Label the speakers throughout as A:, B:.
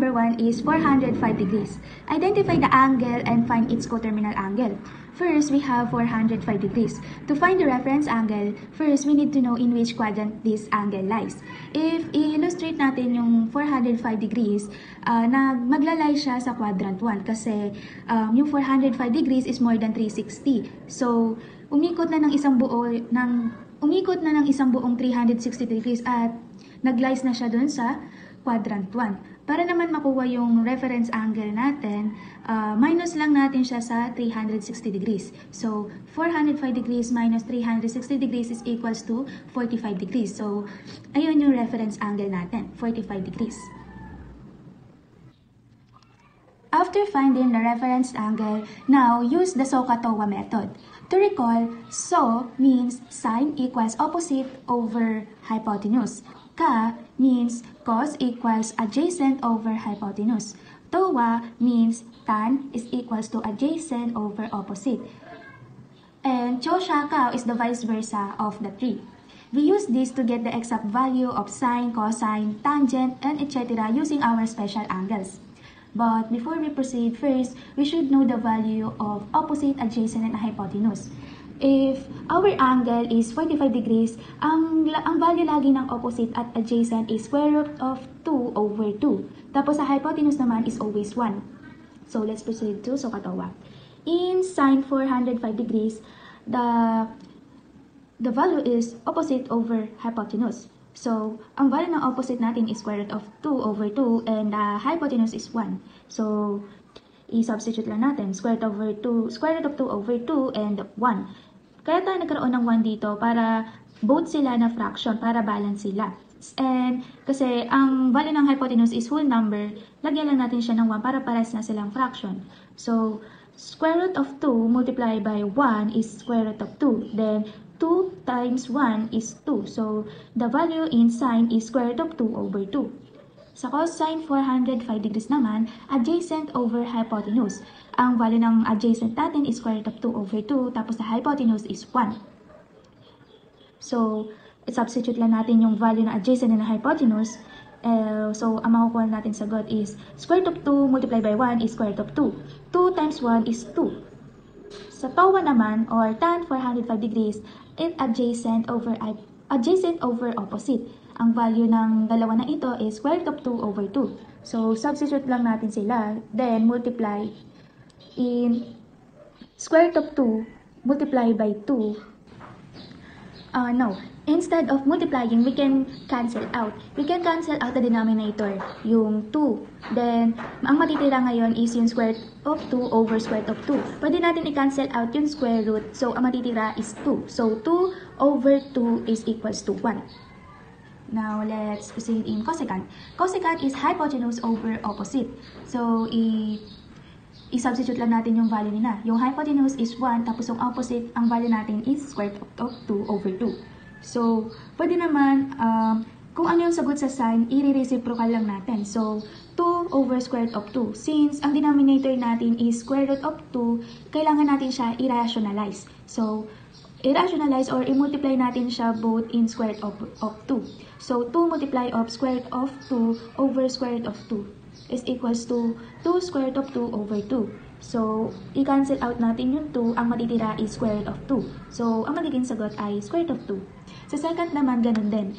A: number 1 is 405 degrees. Identify the angle and find its coterminal angle. First, we have 405 degrees. To find the reference angle, first, we need to know in which quadrant this angle lies. If i-illustrate natin yung 405 degrees, maglalay siya sa quadrant 1 kasi yung 405 degrees is more than 360. So, umikot na ng isang buong 360 degrees at naglies na siya dun sa quadrant 1. Para naman makuha yung reference angle natin, minus lang natin siya sa 360 degrees. So, 405 degrees minus 360 degrees is equals to 45 degrees. So, ayun yung reference angle natin, 45 degrees. After finding the reference angle, now use the SOHCAHTOA method. To recall, SO means sine equals opposite over hypotenuse. Ka means cos equals adjacent over hypotenuse. TOA means tan is equals to adjacent over opposite. And CHO-SIA-CAO is the vice versa of the three. We use this to get the exact value of sine, cosine, tangent, and etc. using our special angles. But before we proceed, first, we should know the value of opposite, adjacent, and hypotenuse. If our angle is 45 degrees, ang value lagi ng opposite at adjacent is square root of 2 over 2. Tapos sa hypotenuse naman is always 1. So let's proceed to SOHCAHTOA. In sine 405 degrees, the value is opposite over hypotenuse. So, ang value ng opposite natin is square root of 2 over 2 and the hypotenuse is 1. So, i-substitute lang natin square root of 2 over 2 and 1. Kaya tayo nagkaroon ng 1 dito para both sila na fraction, para balance sila. And kasi ang value ng hypotenuse is whole number, lagyan lang natin siya ng 1 para pares na silang fraction. So, square root of 2 multiplied by 1 is square root of 2. Then, 2 times 1 is 2. So, the value in sine is square root of 2 over 2. Sa cosine 405 degrees naman, adjacent over hypotenuse. Ang value ng adjacent natin is square root of 2 over 2, tapos the hypotenuse is 1. So, substitute lang natin yung value ng adjacent and hypotenuse. So, ang makukuha natin sa sagot is square root of 2 multiplied by 1 is square root of 2. 2 times 1 is 2. Sa TOA naman, or tan 405 degrees, it adjacent over opposite. Ang value ng dalawa na ito is square root of 2 over 2. So, substitute lang natin sila. Then, multiply in square root of 2 multiplied by 2. Instead of multiplying, we can cancel out. We can cancel out the denominator, yung 2. Then, ang matitira ngayon is yung square root of 2 over square root of 2. Pwede natin i-cancel out yung square root. So, ang matitira is 2. So, 2 over 2 is equals to 1. Now, let's proceed in cosecant. Cosecant is hypotenuse over opposite. So, i-substitute lang natin yung value nila. Yung hypotenuse is 1, tapos yung opposite, ang value natin is square root of 2 over 2. So, pwede naman, kung ano yung sagot sa sine, i-reciprocal lang natin. So, 2 over square root of 2. Since ang denominator natin is square root of 2, kailangan natin siya i-rationalize. So, i-rationalize or i-multiply natin siya both in square root of 2. So, 2 multiply of square root of 2 over square root of 2 is equals to 2 square root of 2 over 2. So, i-cancel out natin yung 2, ang matitira is square root of 2. So, ang magiging sagot ay square root of 2. Sa second naman, ganun din.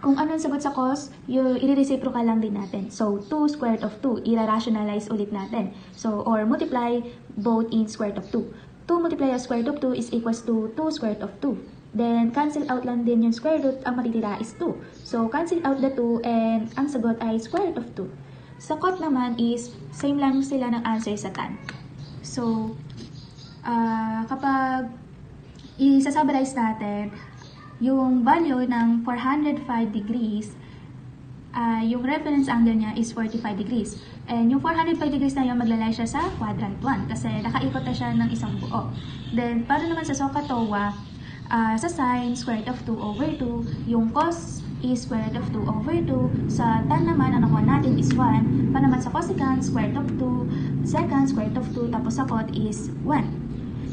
A: Kung anong sagot sa cos, i-reciprocal lang din natin. So, 2 square root of 2, i-rationalize ulit natin. So, or multiply both in square root of 2. 2 multiply of square root of 2 is equals to 2 square root of 2. Then, cancel out lang din yung square root, ang matitira is 2. So, cancel out the 2 and ang sagot ay square root of 2. Sa cot naman is, same lang sila ng answer sa tan. So, kapag i-summarize natin, yung value ng 405 degrees, yung reference angle niya is 45 degrees. And yung 405 degrees na yun, maglalay siya sa quadrant 1 kasi nakaikot na siya ng isang buo. Then, para naman sa SOHCAHTOA, sa sine, square root of 2 over 2, yung cos is square root of 2 over 2. Sa tan naman, ang nakuha natin is 1. Para naman sa cosecant, square root of 2. Secant, square root of 2. Tapos sa cot is 1.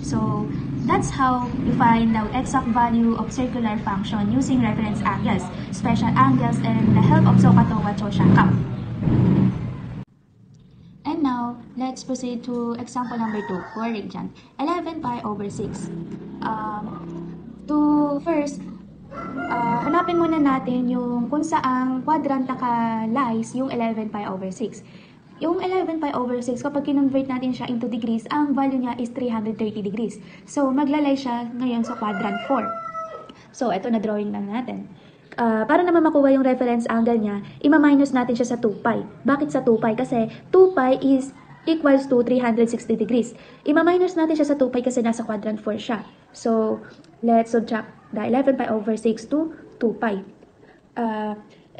A: So, that's how we find the exact value of circular function using reference angles, special angles, and the help of SOHCAHTOA CHO-SIA-CAO. And now, let's proceed to example number 2 for radian. 11 pi over 6. Hanapin muna natin yung kung saang quadrant naka-lies yung 11 pi over 6. Yung 11 pi over 6, kapag kinonvert natin siya into degrees, ang value niya is 330 degrees. So, maglalay siya ngayon sa quadrant 4. So, ito na drawing lang natin. Para naman makuha yung reference angle niya, ima-minus natin siya sa 2 pi. Bakit sa 2 pi? Kasi 2 pi is equals to 360 degrees. Ima-minus natin siya sa 2 pi kasi nasa quadrant 4 siya. So, let's subtract the 11 pi over 6 to 2 pi.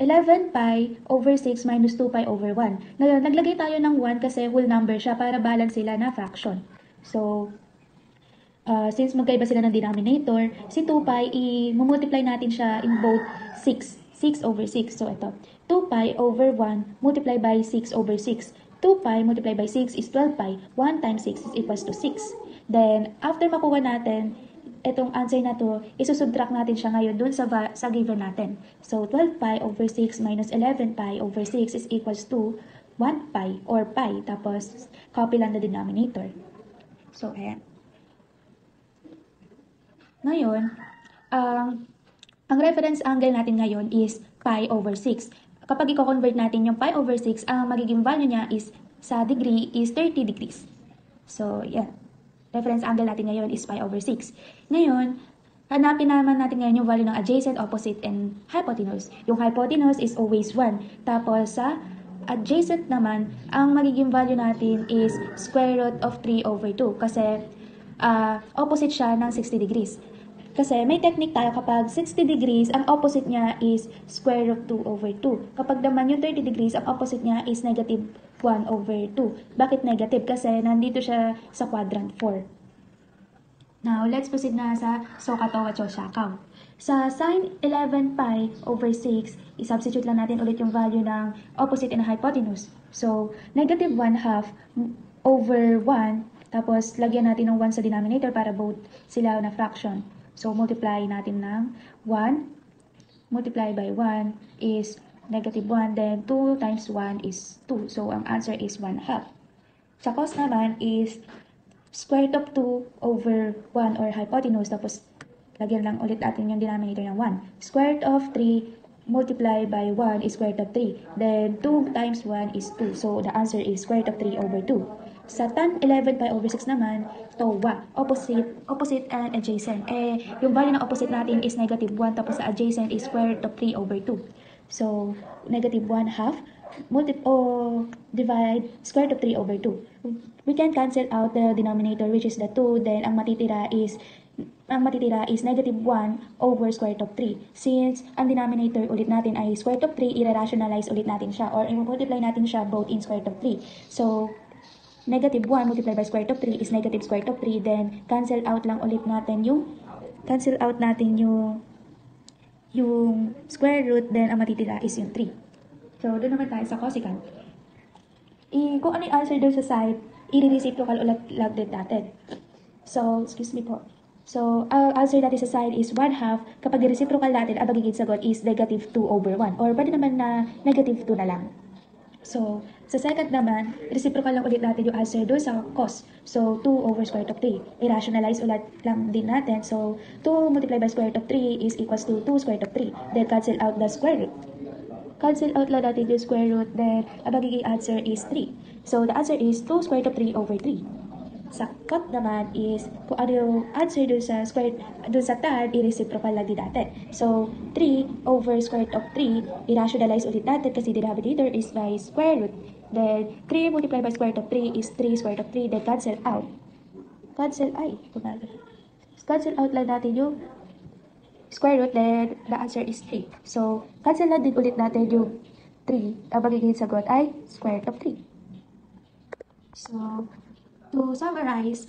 A: 11 pi over 6 minus 2 pi over 1. Naglagay tayo ng 1 kasi whole number siya para balance sila na fraction. So, since magkaiba sila ng denominator, si 2 pi, i-multiply natin siya in both 6. 6 over 6. So, ito. 2 pi over 1 multiply by 6 over 6. 2 pi multiply by 6 is 12 pi. 1 times 6 is equals to 6. Then, after makuha natin, itong answer na to, isusubtract natin siya ngayon dun sa given natin. So, 12 pi over 6 minus 11 pi over 6 is equals to 1 pi or pi. Tapos, copy lang the denominator. So, ayan. Ngayon, ang reference angle natin ngayon is pi over 6. Kapag i-convert natin yung pi over 6, ang magiging value niya is sa degree is 30 degrees. So, yan. Reference angle natin ngayon is pi over 6. Ngayon, hanapin naman natin ngayon yung value ng adjacent, opposite, and hypotenuse. Yung hypotenuse is always 1. Tapos, sa adjacent naman, ang magiging value natin is square root of 3 over 2. Kasi, opposite siya ng 60 degrees. Kasi may technique tayo kapag 60 degrees, ang opposite niya is square root 2 over 2. Kapag naman yung 30 degrees, ang opposite niya is negative 1 over 2. Bakit negative? Kasi nandito siya sa quadrant 4. Now, let's proceed na sa SOHCAHTOA CHOSHAKAW. Sa sin 11 pi over 6, i-substitute lang natin ulit yung value ng opposite and hypotenuse. So, negative 1/2 over 1, tapos lagyan natin ng 1 sa denominator para both sila na fraction. So, multiply natin ng 1. Multiply by 1 is negative 1. Then, 2 times 1 is 2. So, ang answer is 1/2. Sa cos naman is square root of 2 over 1 or hypotenuse. Tapos, lagyan lang ulit natin yung denominator ng 1. Square root of 3 multiply by 1 is square root of 3. Then, 2 times 1 is 2. So, the answer is square root of 3 over 2. Sa tan 11 pi over 6 naman, TOA, opposite and adjacent. Yung value ng opposite natin is negative 1, tapos sa adjacent is square root of 3 over 2. So, negative 1/2, divide square root of 3 over 2. We can cancel out the denominator, which is the 2, then ang matitira is negative 1 over square root of 3. Since ang denominator ulit natin ay square root of 3, i-rationalize ulit natin siya, or i-multiply natin siya both in square root of 3. So, negative 1 multiplied by square root of 3 is negative square root of 3. Then, cancel out natin yung square root, then ang matitira is yung 3. So, doon naman tayo sa cosecant. Kung ano yung answer doon sa side, i-reciprocal ulit lang din natin. So, excuse me po. So, ang answer natin sa side is 1/2. Kapag i-reciprocal natin, ang magiging sagot is negative 2 over 1. Or pwede naman na negative 2 na lang. So, sa second naman, reciprocal lang ulit natin yung answer doon sa cos. So, 2 over square root of 3. I-rationalize ulit lang din natin. So, 2 multiplied by square root of 3 is equals to 2 square root of 3. Then, cancel out the square root. Cancel out lang natin yung square root. Then, ang magiging answer is 3. So, the answer is 2 square root of 3 over 3. Sa cot naman is, kung ano yung answer dun sa tan, i-reciprocal lang din natin. So, 3 over square root of 3, i-rationalize ulit natin kasi denominator is by square root. Then, 3 multiplied by square root of 3 is 3 square root of 3, then cancel out. Cancel out lang natin yung square root, then the answer is 3. So, cancel lang din ulit natin yung 3. Ang magiging sagot ay square root of 3. So, to summarize,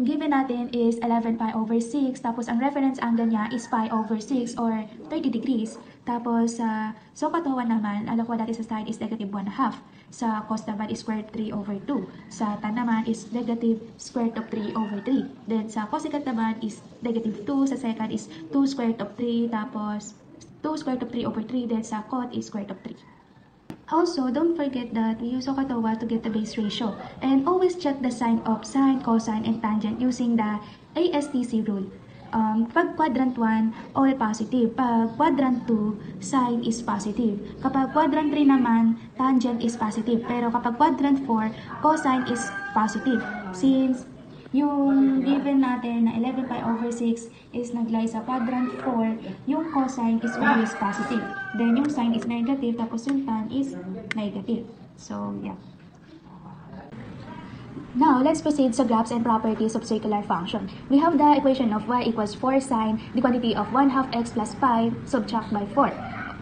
A: given natin is 11 pi over 6, tapos ang reference angle niya is pi over 6 or 30 degrees. Tapos sa SOHCAHTOA naman, ang nakuha natin sa side is negative 1/2. Sa cos naman is square root 3 over 2. Sa tan naman is negative square root of 3 over 3. Then sa cosecant naman is negative 2. Sa secant is 2 square root of 3. Tapos 2 square root of 3 over 3. Then sa cot is square root of 3. Also, don't forget that we use SOHCAHTOA to get the base ratio. And always check the sign of sine, cosine, and tangent using the ASTC rule. Pag quadrant 1, all positive. Pag quadrant 2, sine is positive. Kapag quadrant 3 naman, tangent is positive. Pero kapag quadrant 4, cosine is positive. Since yung given natin na 11 pi over 6 is naglay sa quadrant 4, yung cosine is always positive. Then yung sine is negative, tapos yung tan is negative. So, yeah. Now, let's proceed sa graphs and properties of circular function. We have the equation of y equals 4 sine the quantity of 1/2 x plus 5 subtract by 4.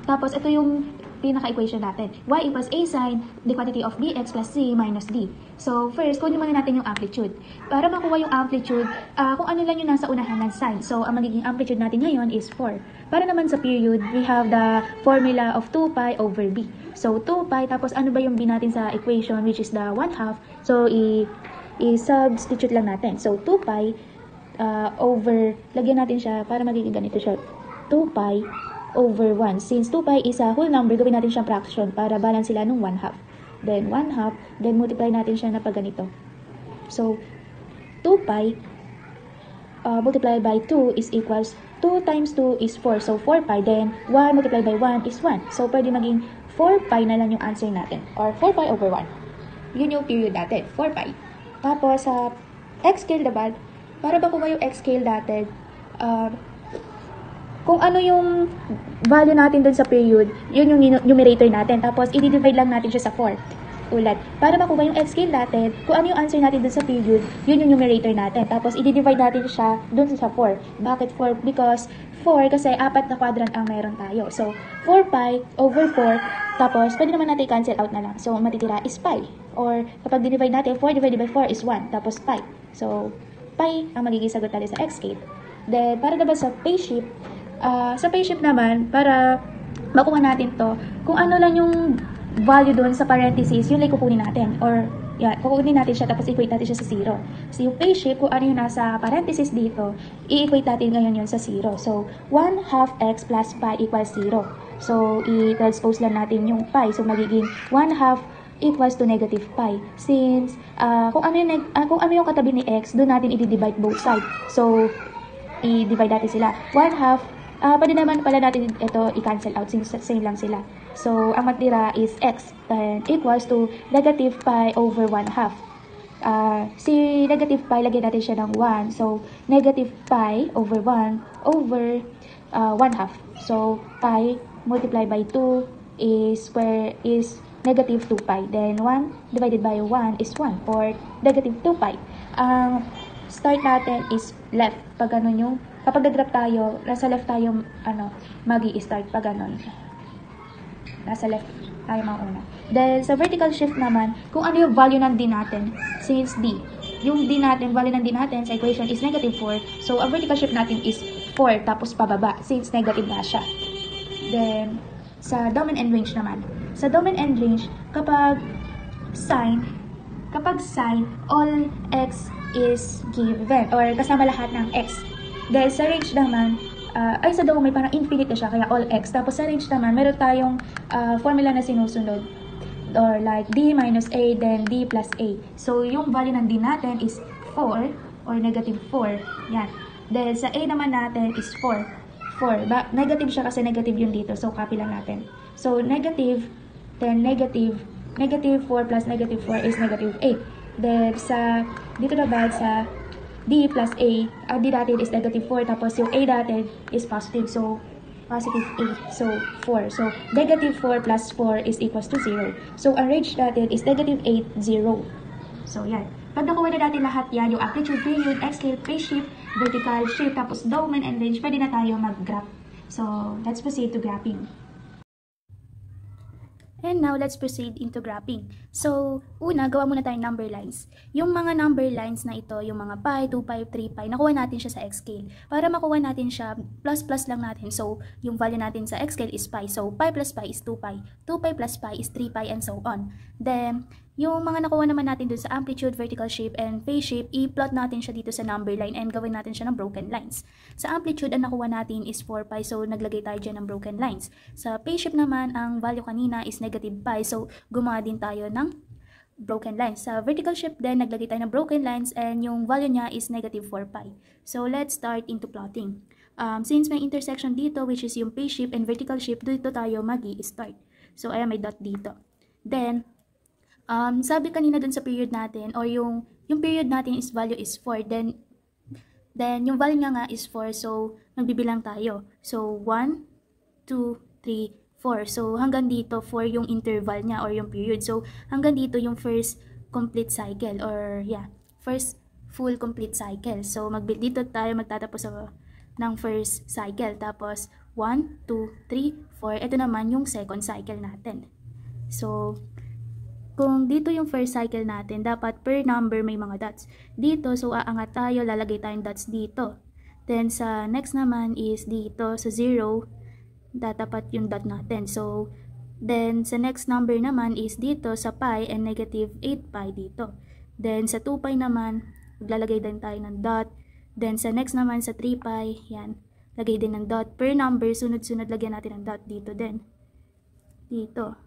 A: Tapos, ito yung pinaka-equation natin. Y equals a sine the quantity of bx plus c minus d. So, first, kunin muna natin yung amplitude. Para makuha yung amplitude, kung ano lang yung nasa unahan ng sine. So, ang magiging amplitude natin ngayon is 4. Para naman sa period, we have the formula of 2 pi over b. So, 2 pi, tapos ano ba yung b natin sa equation, which is the 1/2. So, i-substitute lang natin. So, 2 pi over, lagyan natin siya para magiging ganito siya. 2 pi over 1. Since 2 pi is a whole number, gawin natin siyang fraction para balance sila nung 1/2. Then 1/2, then multiply natin siya na pag ganito. So, 2 pi multiplied by 2 is equals 2 times 2 is 4. So, 4 pi. Then, 1 multiplied by 1 is 1. So, pwede maging 4 pi na lang yung answer natin. Or 4 pi over 1. Yun yung period natin. 4 pi. Tapos, sa x scale naman, para makuha yung x scale natin, kung ano yung value natin dun sa period, yun yung numerator natin. Tapos, i-divide lang natin siya sa 4. Ulat. Para makuha yung x scale natin, kung ano yung answer natin dun sa period, yun yung numerator natin. Tapos, i-divide natin siya dun sa 4. Bakit 4? Because 4, kasi 4 na quadrant ang meron tayo. So, 4 pi over 4, tapos, pwede naman natin cancel out na lang. So, matitira is pi. Or, kapag divide natin, 4 divided by 4 is 1. Tapos, pi. So, pi ang magiging sagot natin sa x scale. Then, para naman sa phase shift, sa phase shift naman, para makuha natin to, kung ano lang yung value doon sa parentheses, yun lang kukunin natin. Or, kukunin natin siya, tapos equate natin siya sa 0. So, yung phase shift, kung ano yung nasa parentheses dito, i-equate natin ngayon yun sa 0. So, 1/2 x plus pi equals 0. So, i-transpose lang natin yung pi. So, magiging 1/2 equals to negative pi. Since, kung ano yung katabi ni x, doon natin i-divide both sides. So, i-divide natin sila. 1/2, pwede naman pala natin ito i-cancel out since same lang sila. So, ang matira is x and equals to negative pi over 1/2. Si negative pi, lagyan natin siya ng 1. So, negative pi over 1 over 1/2. So, pi multiplied by 2 is negative 2 pi. Then, 1 divided by 1 is 1 or negative 2 pi. Start natin is left. Pag ganun yung, kapag nag-graph tayo, nasa left tayo, magi-start pag ganun. Nasa left tayo mauna. Then, sa vertical shift naman, kung ano yung value ng d natin, since d, yung d natin, value ng d natin sa equation is negative 4. So, ang vertical shift natin is 4, tapos pababa, since negative na siya. Then, sa domain and range naman. Sa domain and range, kapag sine, all x is given, or kasama lahat ng x. Dahil sa range naman, sa domain parang infinite na siya, kaya all x. Tapos sa range naman, meron tayong formula na sinusunod. Or like d minus a, then d plus a. So, yung value ng d natin is 4, or negative 4. Yan. Dahil sa a naman natin is 4. Negative siya kasi negative yun dito. So, copy lang natin. So, negative, then negative 4 plus negative 4 is negative 8. Then, dito naman sa d plus a, ang d natin is negative 4, tapos yung a natin is positive. So, positive 8. So, 4. So, negative 4 plus 4 is equals to 0. So, ang range natin is negative 8, 0. So, yan. Pag nakuha na natin lahat yan, yung amplitude, period, x scale, phase shift, vertical shift, tapos domain and range, pwede na tayo mag-graph. So, let's proceed to graphing. And now, let's proceed into graphing. So, una, gawa muna tayong number lines. Yung mga number lines na ito, yung mga pi, 2 pi, 3 pi, nakuha natin siya sa X-scale. Para makuha natin siya, plus lang natin. So, yung value natin sa X-scale is pi. So, pi plus pi is 2 pi. 2 pi plus pi is 3 pi and so on. Then, yung mga nakuha naman natin dun sa amplitude, vertical shape, and phase shape, i-plot natin siya dito sa number line and gawin natin siya ng broken lines. Sa amplitude, ang nakuha natin is 4 pi, so naglagay tayo dyan ng broken lines. Sa phase shape naman, ang value kanina is negative pi, so gumawa din tayo ng broken lines. Sa vertical shape din, naglagay tayo ng broken lines and yung value niya is negative 4 pi. So, let's start into plotting. Since may intersection dito, which is yung phase shape and vertical shape, dito tayo magi-start. So, ayan, may dot dito. Then, sabi kanina dun sa period natin, or yung period natin is value is 4, then yung value niya nga is 4, so magbibilang tayo. So, 1, 2, 3, 4. So, hanggang dito, 4 yung interval niya or yung period. So, hanggang dito yung first complete cycle or first full complete cycle. So, dito tayo magtatapos ng first cycle. Tapos, 1, 2, 3, 4. Ito naman yung second cycle natin. So, kung dito yung first cycle natin, dapat per number may mga dots. Dito, so aangat tayo, lalagay tayong dots dito. Then, sa next naman is dito, sa 0, datapat yung dot natin. So, then, sa next number naman is dito sa pi and negative 8 pi dito. Then, sa 2 pi naman, maglalagay din tayo ng dot. Then, sa next naman sa 3 pi, yan, lagay din ng dot. Per number, sunod-sunod lagyan natin ng dot dito din. Dito.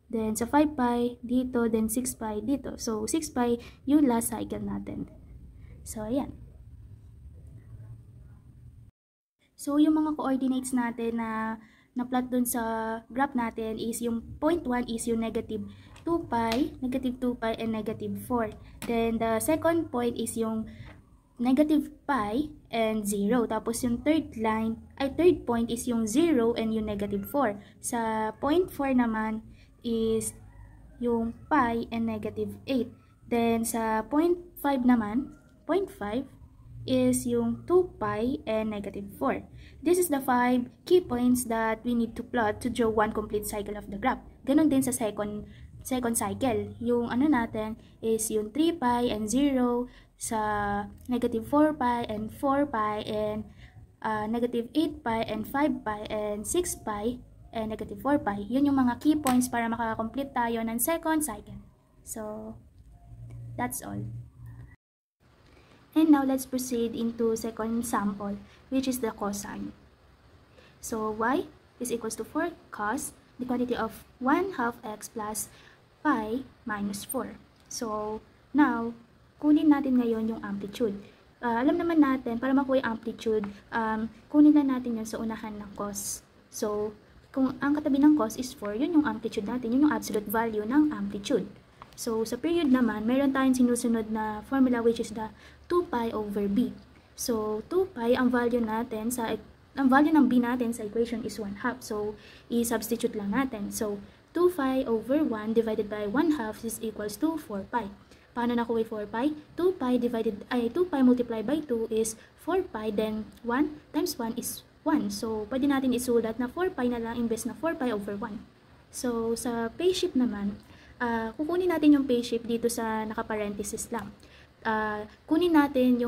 A: Then, sa 5 pi, dito. Then, 6 pi, dito. So, 6 pi, yung last cycle natin. So, ayan. So, yung mga coordinates natin na plot dun sa graph natin is yung point 1 is yung negative 2 pi, and negative 4. Then, the second point is yung negative pi and 0. Tapos, yung third point is yung 0 and yung negative 4. Sa point 4 naman is yung pi and negative 8. Then, sa point 5 naman, point 5, is yung 2 pi and negative 4. This is the 5 key points that we need to plot to draw one complete cycle of the graph. Ganon din sa second cycle. Yung ano natin is yung 3 pi and 0, sa negative 4 pi and 4 pi and negative 8 pi and 5 pi and 6 pi and negative 4 pi. Yun yung mga key points para makakomplete tayo ng second cycle. So, that's all. And now, let's proceed into second sample, which is the cosine. So, y is equals to 4 cos the quantity of 1/2 x plus pi minus 4. So, now, kunin natin ngayon yung amplitude. Alam naman natin, para makuha yung amplitude, kunin na natin yun sa unahan ng cos. So, kung ang katabi ng cos is 4, yun yung amplitude natin, yun yung absolute value ng amplitude. So, sa period naman, meron tayong sinusunod na formula which is the 2 pi over b. So, 2 pi, ang value ng b natin sa equation is 1/2. So, i-substitute lang natin. So, 2 pi over 1 divided by 1/2 is equals to 4 pi. Paano nakuha 4 pi? 2 pi multiplied by 2 is 4 pi, then 1 times 1 is 1. So, pwede natin isulat na 4 pi na lang imbes na 4 pi over 1. So, sa phase shift naman, kukunin natin yung phase shift dito sa naka-parenthesis lang. Kunin natin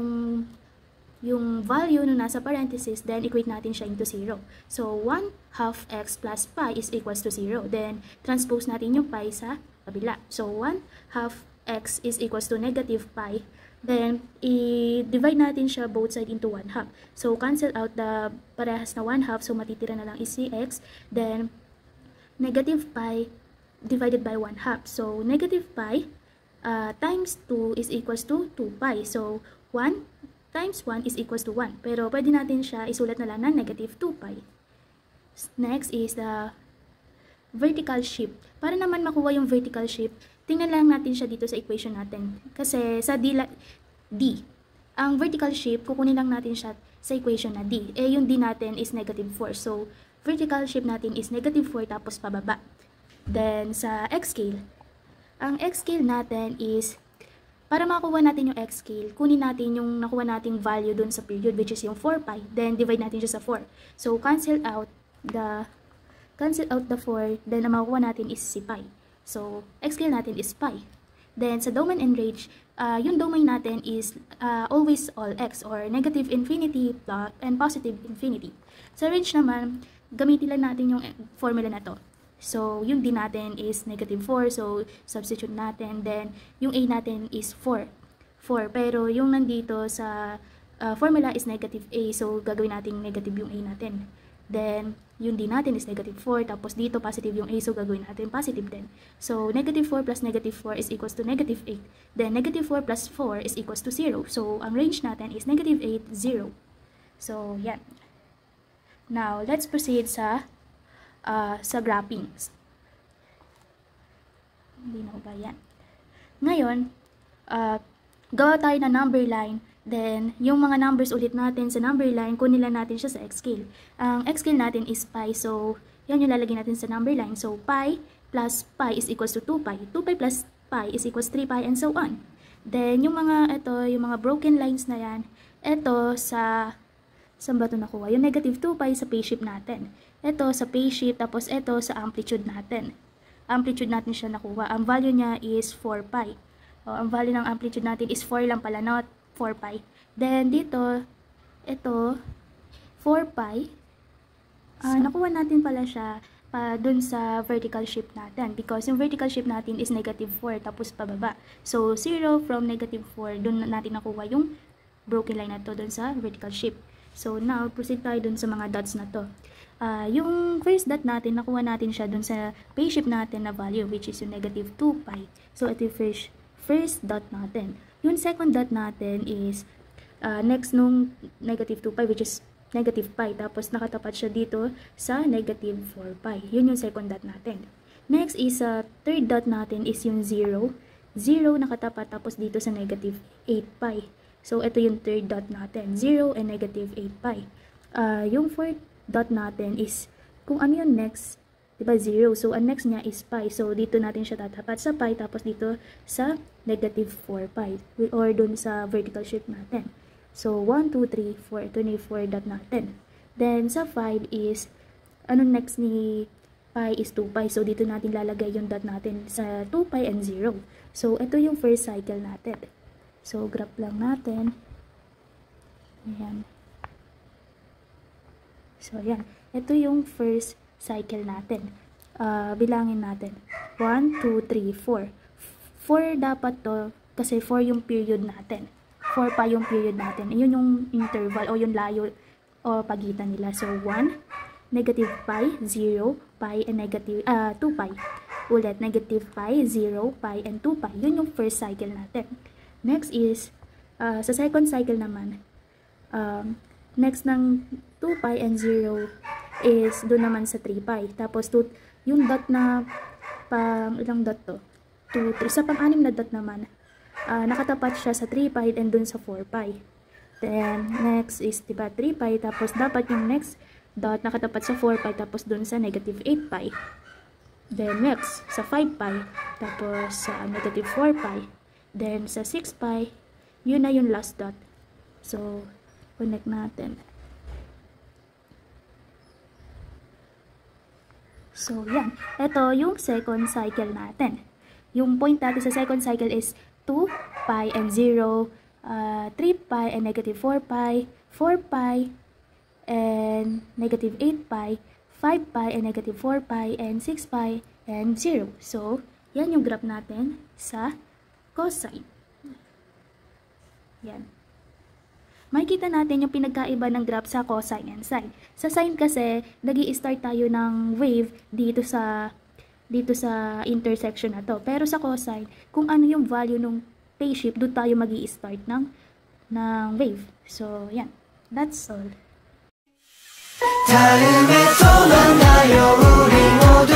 A: yung value na nasa parenthesis, then equate natin siya into 0. So, 1/2 x plus pi is equals to 0. Then, transpose natin yung pi sa kabila. So, 1/2 x is equals to negative pi. Then, i-divide natin siya both side into 1/2. So, cancel out the parehas na 1/2. So, matitira na lang is si x. Then, negative pi divided by 1/2. So, negative pi times 2 is equals to 2 pi. So, 1 times 1 is equals to 1. Pero, pwede natin siya isulat na lang ng negative 2 pi. Next is the vertical shift. Para naman makuha yung vertical shift, tingnan lang natin siya dito sa equation natin. Kasi sa D, ang vertical shift, kukunin lang natin siya sa equation na D. Yung D natin is negative 4. So, vertical shift natin is negative 4 tapos pababa. Then, sa x-scale, ang x-scale natin is, para makuha natin yung x-scale, kunin natin yung nakuha nating value dun sa period, which is yung 4 pi. Then, divide natin siya sa 4. So, cancel out the 4, then ang makuha natin is si pi. So, x-scale natin is pi. Then, sa domain and range, yung domain natin is always all x or negative infinity and positive infinity. Sa range naman, gamitin lang natin yung formula na to. So, yung d natin is negative 4. So, substitute natin. Then, yung a natin is 4. Pero yung nandito sa formula is negative a. So, gagawin natin negative yung a natin. Then, yung d natin is negative 4. Tapos, dito positive yung a. So, gagawin natin positive din. So, negative 4 plus negative 4 is equals to negative 8. Then, negative 4 plus 4 is equals to 0. So, ang range natin is negative 8, 0. So, yan. Now, let's proceed sa graphing. Hindi na ba yan? Ngayon, gawa tayo na number line. Then, yung mga numbers ulit natin sa number line, kunin lang natin siya sa x-scale. Ang x-scale natin is pi. So, yan yung lalagay natin sa number line. So, pi plus pi is equals to 2pi. 2pi plus pi is equals 3pi and so on. Then, yung mga broken lines na yan, ito saan ba ito nakuha? Yung negative 2pi sa phase shift natin. Ito sa phase shift, tapos ito sa amplitude natin. Amplitude natin siya nakuha. Ang value niya is 4pi. Ang value ng amplitude natin is 4 lang pala, not 4pi. Then, dito, ito, 4pi. Nakuha natin pala siya dun sa vertical shift natin. Because yung vertical shift natin is negative 4, tapos pababa. So, 0 from negative 4, dun natin nakuha yung broken line na to dun sa vertical shift. So, now, proceed tayo dun sa mga dots na to. Yung first dot natin, nakuha natin siya dun sa phase shift natin na value, which is yung negative 2pi. So, ito yung first dot natin. Yung second dot natin is next nung negative 2pi, which is negative pi. Tapos, nakatapat siya dito sa negative 4pi. Yun yung second dot natin. Next is third dot natin is yung 0. 0 nakatapat tapos dito sa negative 8pi. So, ito yung third dot natin. 0 and negative 8pi. Yung fourth dot natin is, kung ano yung next, diba 0? So, ang next niya is pi. So, dito natin siya tatapat sa pi, tapos dito sa negative 4pi. Or dun sa vertical shift natin. So, 1, 2, 3, 4. Ito na yung 4 dot natin. Then, sa 5 is, anong next ni pi is 2pi. So, dito natin lalagay yung dot natin sa 2pi and 0. So, ito yung first cycle natin. So, graph lang natin. Ayan. So, ayan. Ito yung first cycle natin. Bilangin natin. 1, 2, 3, 4. 4 dapat to kasi 4 yung period natin. 4 pa yung period natin. Yun yung interval o yung layo o pagitan nila. So, 1, negative pi, 0, pi, and negative 2pi. Ulit, negative pi, 0, pi, and 2pi. Yun yung first cycle natin. Next is, sa second cycle naman, next ng 2pi and 0 is doon naman sa 3pi. Tapos, yung dot na, ilang dot to? 2, 3. Sa pang-anim na dot naman, nakatapat siya sa 3pi and doon sa 4pi. Then, next is, diba, 3pi. Tapos, dapat yung next dot nakatapat sa 4pi tapos doon sa negative 8pi. Then, next, sa 5pi. Tapos, sa negative 4pi. Then, sa 6pi, yun na yung last dot. So, connect natin. So, yan. Ito yung second cycle natin. Yung point natin sa second cycle is 2pi and 0, 3pi and negative 4pi, 4pi and negative 8pi, 5pi and negative 4pi, and 6pi and 0. So, yan yung graph natin sa cosine. Yan. Makikita natin yung pinagkaiba ng graph sa cosine and sine. Sa sine kasi, nag-i-start tayo ng wave dito sa intersection na to. Pero sa cosine, kung ano yung value ng phase shift, doon tayo magi-start ng wave. So, yan. That's all. 다음에 또 만나요 우리 모두